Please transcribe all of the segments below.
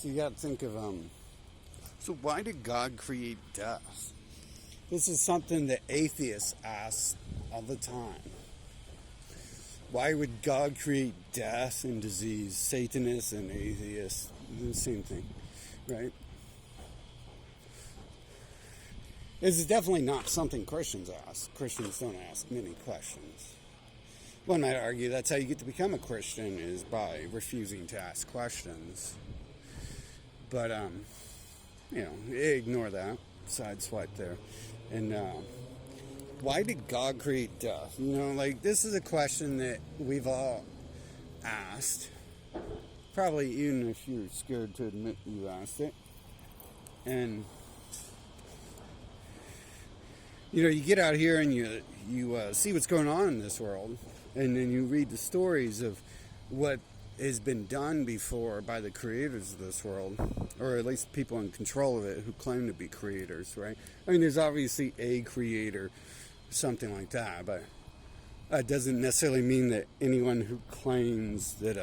So you got to think of so why did God create death? This is something that atheists ask all the time. Why would God create death and disease? Satanists and atheists, the same thing, right? This is definitely not something Christians ask. Christians don't ask many questions. One might argue that's how you get to become a Christian, is by refusing to ask questions. But, ignore that. Sideswipe there. And why did God create death? This is a question that we've all asked. Probably even if you're scared to admit you asked it. And you get out here and you see what's going on in this world, and then you read the stories of what has been done before by the creators of this world, or at least people in control of it who claim to be creators, right? I mean, there's obviously a creator, something like that, but that doesn't necessarily mean that anyone who claims that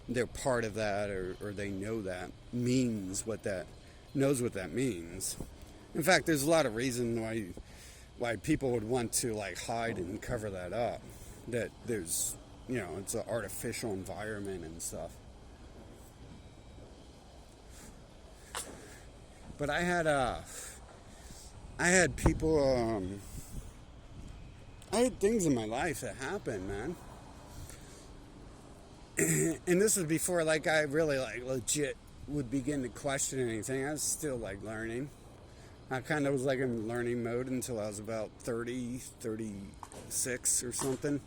they're part of that or they know that knows what that means. In fact, there's a lot of reason why people would want to hide and cover that up. That there's, it's an artificial environment and stuff. But I had people, I had things in my life that happened, man. And this was before I really legit would begin to question anything. I was still learning. I kind of was in learning mode until I was about 30, 36 or something.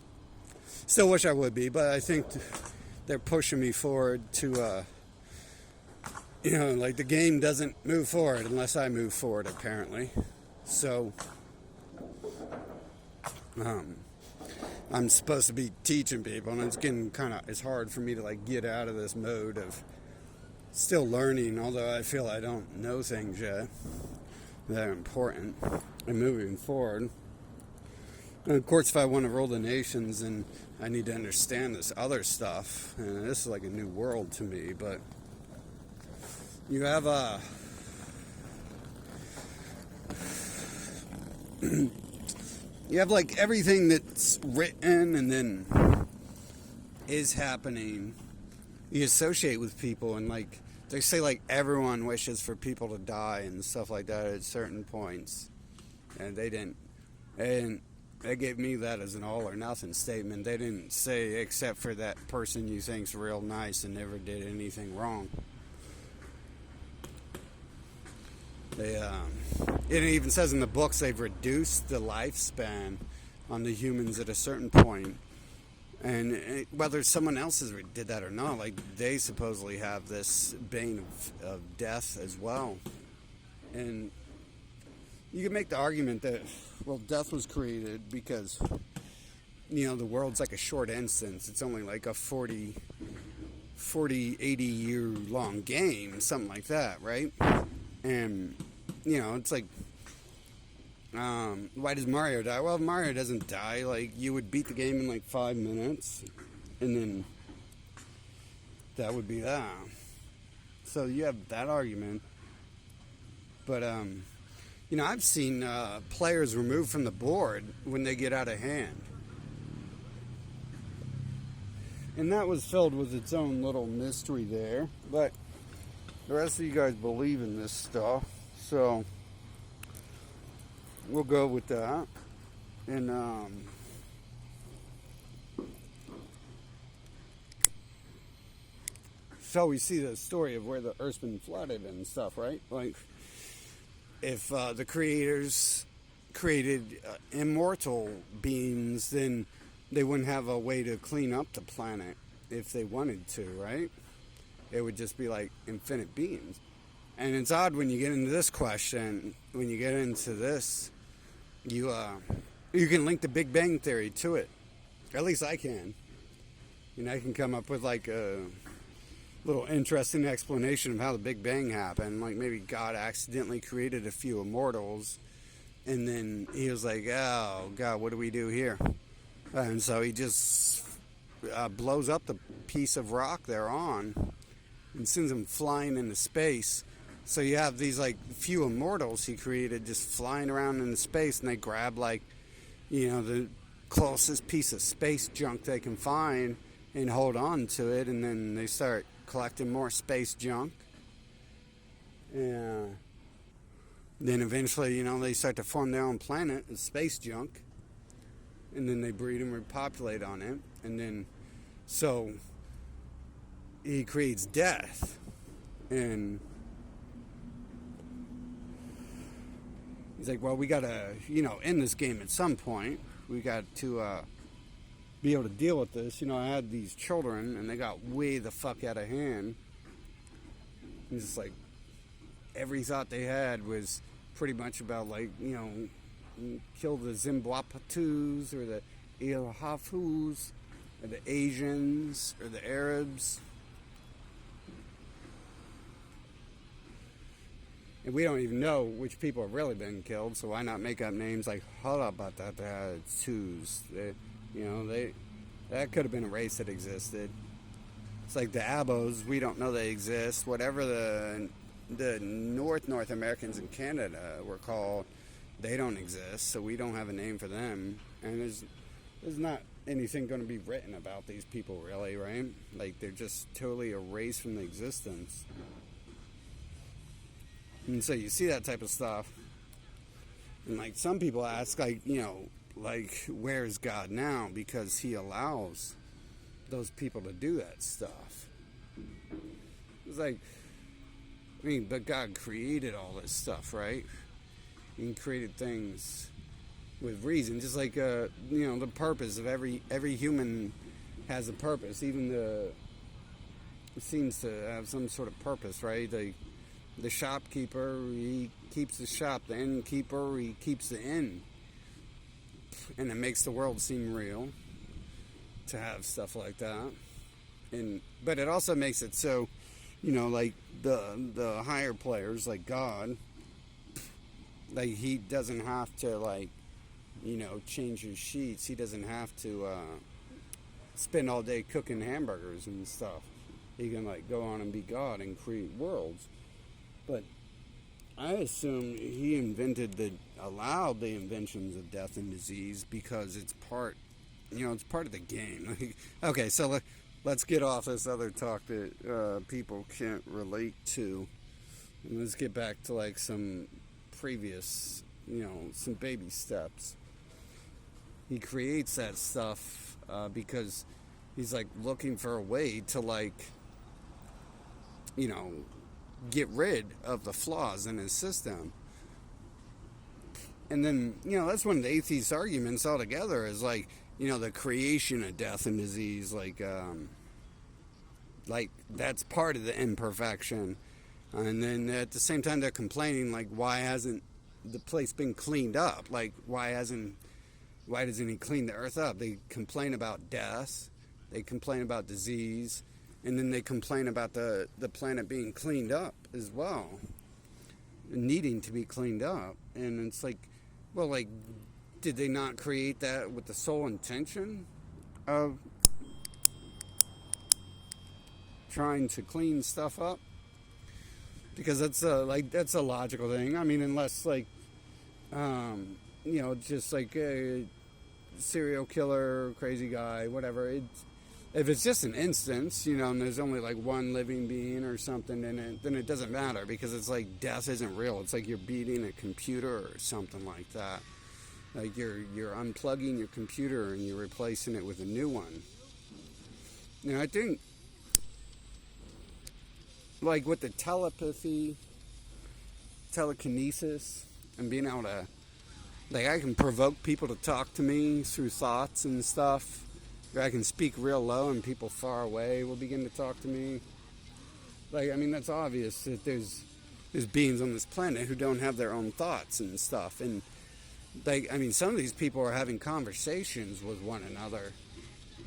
Still wish I would be, but I think they're pushing me forward to, the game doesn't move forward unless I move forward, apparently. So, I'm supposed to be teaching people, and it's hard for me to get out of this mode of still learning, although I feel I don't know things yet that are important and moving forward. And of course, if I want to rule the nations, then I need to understand this other stuff. And this is like a new world to me. But you have everything that's written and then is happening. You associate with people, and they say everyone wishes for people to die and stuff like that at certain points, and they didn't. And they gave me that as an all or nothing statement. They didn't say except for that person you think's real nice and never did anything wrong. It even says in the books they've reduced the lifespan on the humans at a certain point. And whether someone else did that or not, they supposedly have this bane of death as well. And you can make the argument that, death was created because, the world's a short instance. It's only a 40, 80 year long game, something like that, right? And, it's why does Mario die? Well, Mario doesn't die. You would beat the game in 5 minutes, and then that would be that. So you have that argument. But, I've seen players removed from the board when they get out of hand. And that was filled with its own little mystery there. But the rest of you guys believe in this stuff. So we'll go with that. And so we see the story of where the earth's been flooded and stuff, right? If the creators created immortal beings, then they wouldn't have a way to clean up the planet if they wanted to, right? It would just be infinite beings. And it's odd when you get into this question, when you get into this, you can link the Big Bang Theory to it. At least I can. I can come up with a little interesting explanation of how the Big Bang happened. Maybe God accidentally created a few immortals, and then he was oh God, what do we do here? And so he just blows up the piece of rock they're on, and sends them flying into space. So you have these like few immortals he created just flying around into space, and they grab like, the closest piece of space junk they can find and hold on to it, and then they start collecting more space junk. Yeah. Then eventually, they start to form their own planet, space junk, and then they breed and repopulate on it, and then so he creates death, and he's like, well, we gotta, end this game at some point. We got to be able to deal with this. I had these children, and they got way the fuck out of hand. It's just like, every thought they had was pretty much about, like, kill the Zimbabweans, or the Ilhafus, or the Asians, or the Arabs. And we don't even know which people have really been killed, so why not make up names like, hold up about that, it's Tus. That could have been a race that existed. It's like the Abos, we don't know they exist. Whatever the North Americans in Canada were called, they don't exist, so we don't have a name for them. And there's not anything going to be written about these people, really, right? Like, they're just totally erased from the existence. And so you see that type of stuff, and like some people ask, like, where's God now? Because he allows those people to do that stuff. It's like, but God created all this stuff, right? He created things with reason, just like the purpose of every human has a purpose. Even it seems to have some sort of purpose, right? The shopkeeper, he keeps the shop. The innkeeper, he keeps the inn. And it makes the world seem real to have stuff like that. But it also makes it so, like the higher players, like God, like he doesn't have to, like, change his sheets. He doesn't have to spend all day cooking hamburgers and stuff. He can, like, go on and be God and create worlds. But I assume he allowed the inventions of death and disease because it's part of the game. Okay, so let's get off this other talk that people can't relate to. And let's get back to, like, some previous, some baby steps. He creates that stuff because he's, like, looking for a way to, like, get rid of the flaws in his system. And then, that's one of the atheist arguments altogether is, like, the creation of death and disease, like that's part of the imperfection. And then at the same time, they're complaining, like, why hasn't the place been cleaned up? Like, why doesn't he clean the earth up? They complain about death, they complain about disease, and then they complain about the planet being cleaned up as well, needing to be cleaned up. And it's like, well, like, did they not create that with the sole intention of trying to clean stuff up? Because that's a logical thing. I mean, unless, like, just like a serial killer, crazy guy, whatever. If it's just an instance, and there's only, like, one living being or something in it, then it doesn't matter, because it's like death isn't real. It's like you're beating a computer or something like that. Like you're unplugging your computer and you're replacing it with a new one. I think, like, with the telepathy, telekinesis, and being able to, like, I can provoke people to talk to me through thoughts and stuff. I can speak real low and people far away will begin to talk to me. Like, I mean, that's obvious that there's beings on this planet who don't have their own thoughts and stuff. And, like, I mean, some of these people are having conversations with one another.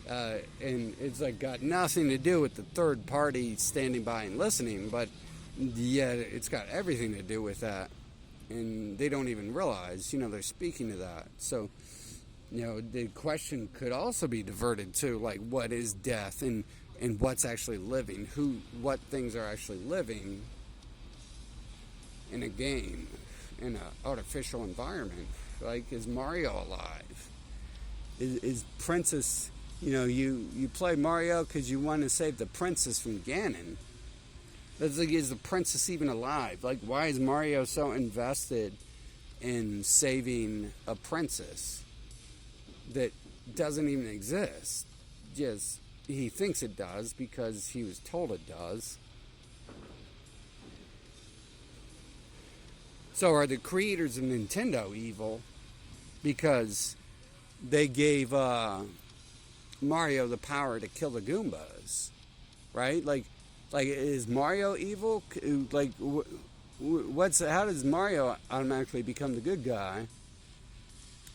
And it's, like, got nothing to do with the third party standing by and listening, but yeah, it's got everything to do with that. And they don't even realize, they're speaking to that. So, the question could also be diverted to, like, what is death? And and what's actually living, what things are actually living in a game, in an artificial environment. Like, is Mario alive? Is Princess, you play Mario because you want to save the princess from Ganon. That's like, is the princess even alive? Like, why is Mario so invested in saving a princess that doesn't even exist? Just, he thinks it does because he was told it does. So are the creators of Nintendo evil because they gave Mario the power to kill the Goombas, right? Like is Mario evil? Like, how does Mario automatically become the good guy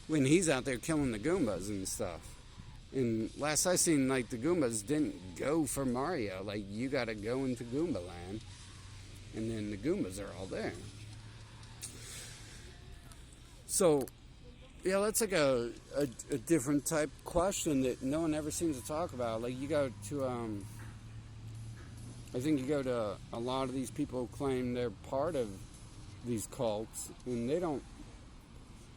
when he's out there killing the Goombas and stuff? And last I seen, like, the Goombas didn't go for Mario. Like, you got to go into Goomba Land, and then the Goombas are all there. So, yeah, that's like a different type question that no one ever seems to talk about. Like, you go to, I think you go to a lot of these people who claim they're part of these cults, and they don't.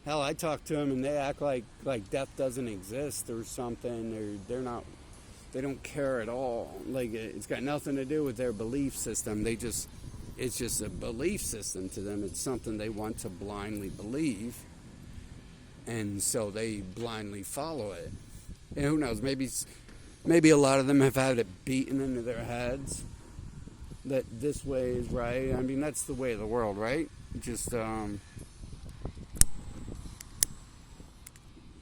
Hell, I talk to them and they act like death doesn't exist or something. They don't care at all. Like, it's got nothing to do with their belief system. It's just a belief system to them. It's something they want to blindly believe, and so they blindly follow it. And who knows? Maybe a lot of them have had it beaten into their heads that this way is right. I mean, that's the way of the world, right? Just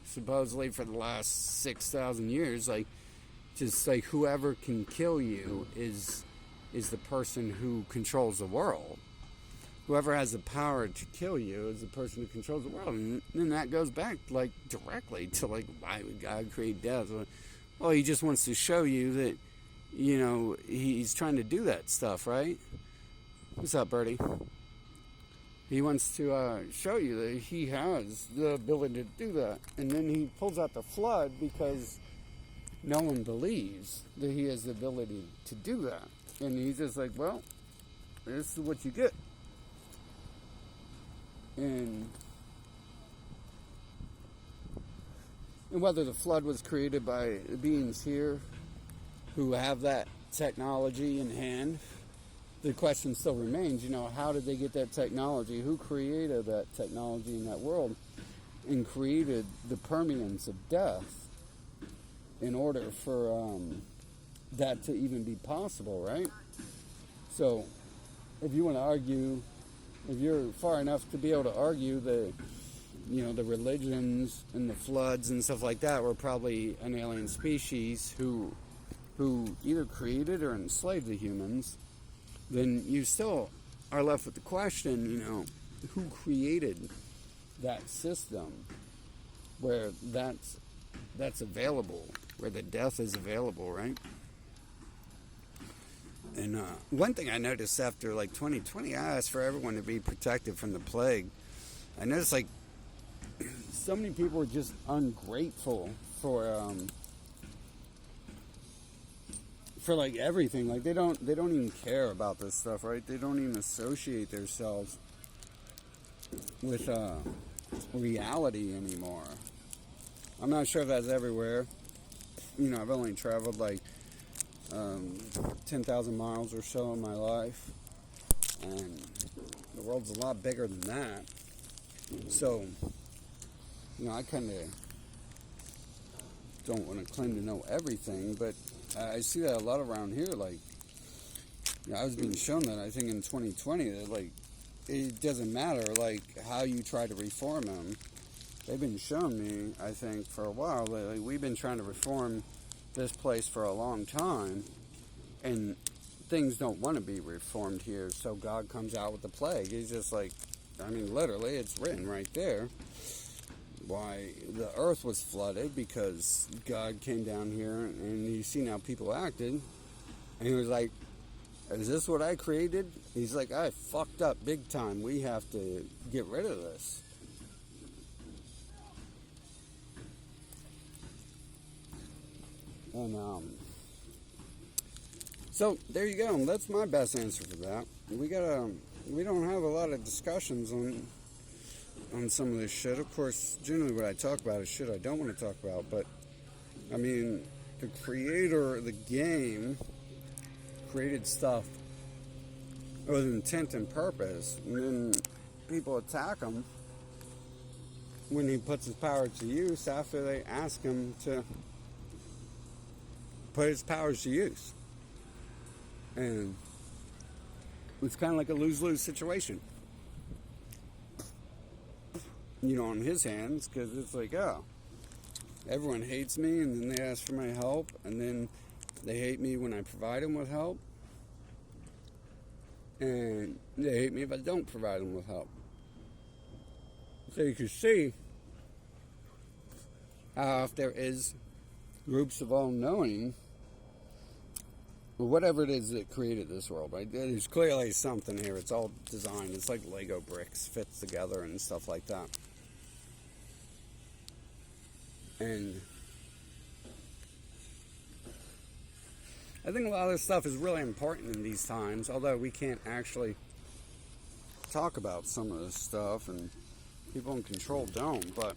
supposedly for the last 6,000 years, like, just like whoever can kill you is the person who controls the world. Whoever has the power to kill you is the person who controls the world. And then that goes back, like, directly to, like, why would God create death? Well, he just wants to show you that, he's trying to do that stuff, right? What's up, Birdie? He wants to show you that he has the ability to do that. And then he pulls out the flood because no one believes that he has the ability to do that. And he's just like, well, this is what you get. And whether the flood was created by beings here who have that technology in hand, the question still remains, how did they get that technology? Who created that technology in that world and created the permanence of death in order for that to even be possible, right? So, if you want to argue, if you're far enough to be able to argue that, the religions and the floods and stuff like that were probably an alien species who either created or enslaved the humans, then you still are left with the question, who created that system where that's available, where the death is available, right? And one thing I noticed after, like, 2020, I asked for everyone to be protected from the plague. I noticed, like, so many people were just ungrateful for like everything. Like, they don't even care about this stuff, right? They don't even associate themselves with reality anymore. I'm not sure if that's everywhere. I've only traveled like 10,000 miles or so in my life, and the world's a lot bigger than that. So, I kind of don't want to claim to know everything, but I see that a lot around here. Like, I was being shown that, I think, in 2020, that, like, it doesn't matter, like, how you try to reform them. They've been showing me, I think, for a while, that, like, we've been trying to reform this place for a long time, and things don't want to be reformed here, so God comes out with the plague. He's just like, I mean, literally, it's written right there why the earth was flooded, because God came down here and you see how people acted, and he was like, is this what I created? He's like, I fucked up big time. We have to get rid of this. And So there you go. That's my best answer for that. We don't have a lot of discussions on some of this shit. Of course, generally what I talk about is shit I don't want to talk about. But I mean, the creator of the game created stuff with intent and purpose, and then people attack him when he puts his power to use after they ask him to put his powers to use. And it's kind of like a lose-lose situation, on his hands, because it's like, oh, everyone hates me, and then they ask for my help, and then they hate me when I provide them with help, and they hate me if I don't provide them with help. So you can see how if there is groups of all-knowing, whatever it is that created this world, right? There's clearly something here. It's all designed. It's like Lego bricks, fits together and stuff like that. And I think a lot of this stuff is really important in these times, although we can't actually talk about some of this stuff, and people in control don't. But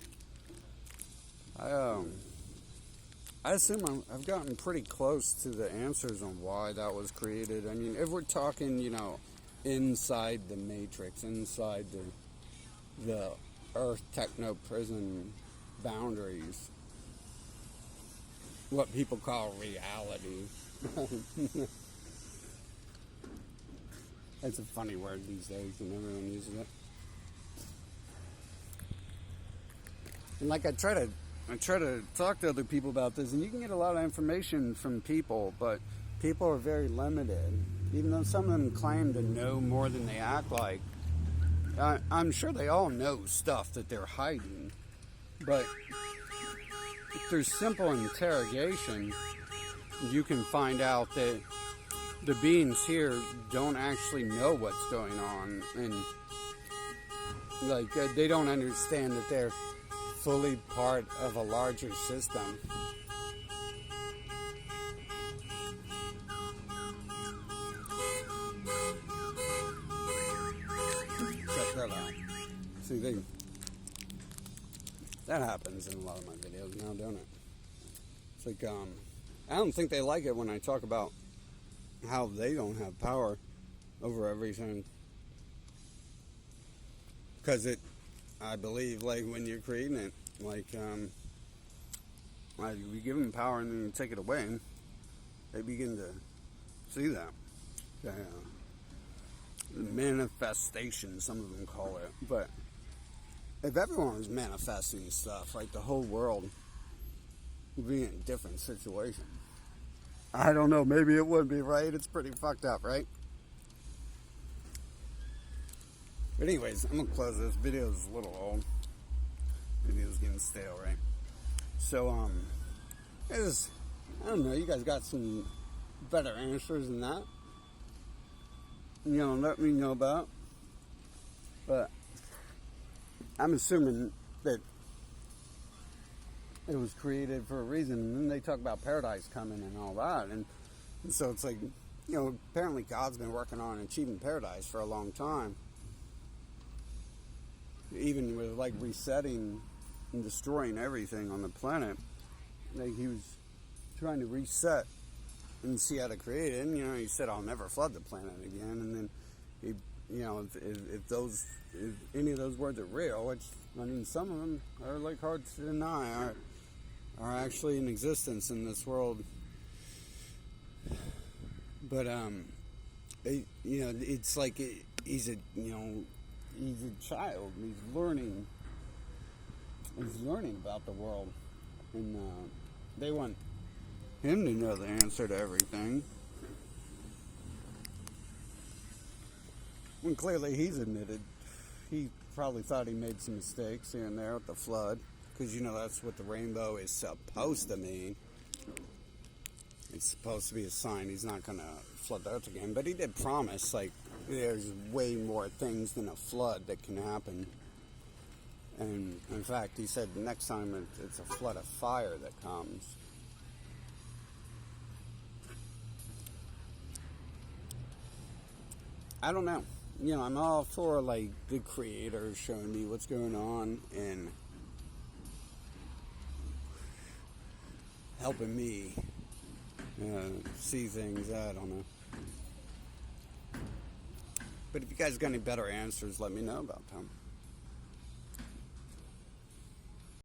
I assume I've gotten pretty close to the answers on why that was created. I mean, if we're talking, inside the Matrix, inside the Earth techno prison boundaries, what people call reality. It's a funny word these days, and everyone uses it. And like I try to talk to other people about this, and you can get a lot of information from people, but people are very limited. Even though some of them claim to know more than they act like, I'm sure they all know stuff that they're hiding. But through simple interrogation, you can find out that the beings here don't actually know what's going on, and they don't understand that they're fully part of a larger system. Check that out. See, that happens in a lot of my videos now, don't it? It's like, I don't think they like it when I talk about how they don't have power over everything. Because I believe, when you're creating it, you give them power and then you take it away, and they begin to see that. Manifestation, some of them call it. But if everyone was manifesting stuff, the whole world would be in a different situation. I don't know, maybe it would be, right? It's pretty fucked up, right? But anyways, I'm going to close this. Video is a little old. Video's getting stale, right? So, I don't know, you guys got some better answers than that. Let me know about. But I'm assuming that it was created for a reason. And then they talk about paradise coming and all that. And so it's like, apparently God's been working on achieving paradise for a long time. Even with resetting and destroying everything on the planet. He was trying to reset and see how to create it. And, he said, I'll never flood the planet again. And then he, if any of those words are real, which, some of them are hard to deny, are actually in existence in this world. But, it's like he's a child. He's learning about the world. And they want him to know the answer to everything. When clearly he's admitted he probably thought he made some mistakes here and there with the flood. Because, that's what the rainbow is supposed to mean. It's supposed to be a sign he's not going to flood the earth again. But he did promise, there's way more things than a flood that can happen. And, in fact, he said next time it's a flood of fire that comes. I don't know. You know, I'm all for like the creators showing me what's going on and helping me see things. I don't know. But if you guys got any better answers, let me know about them.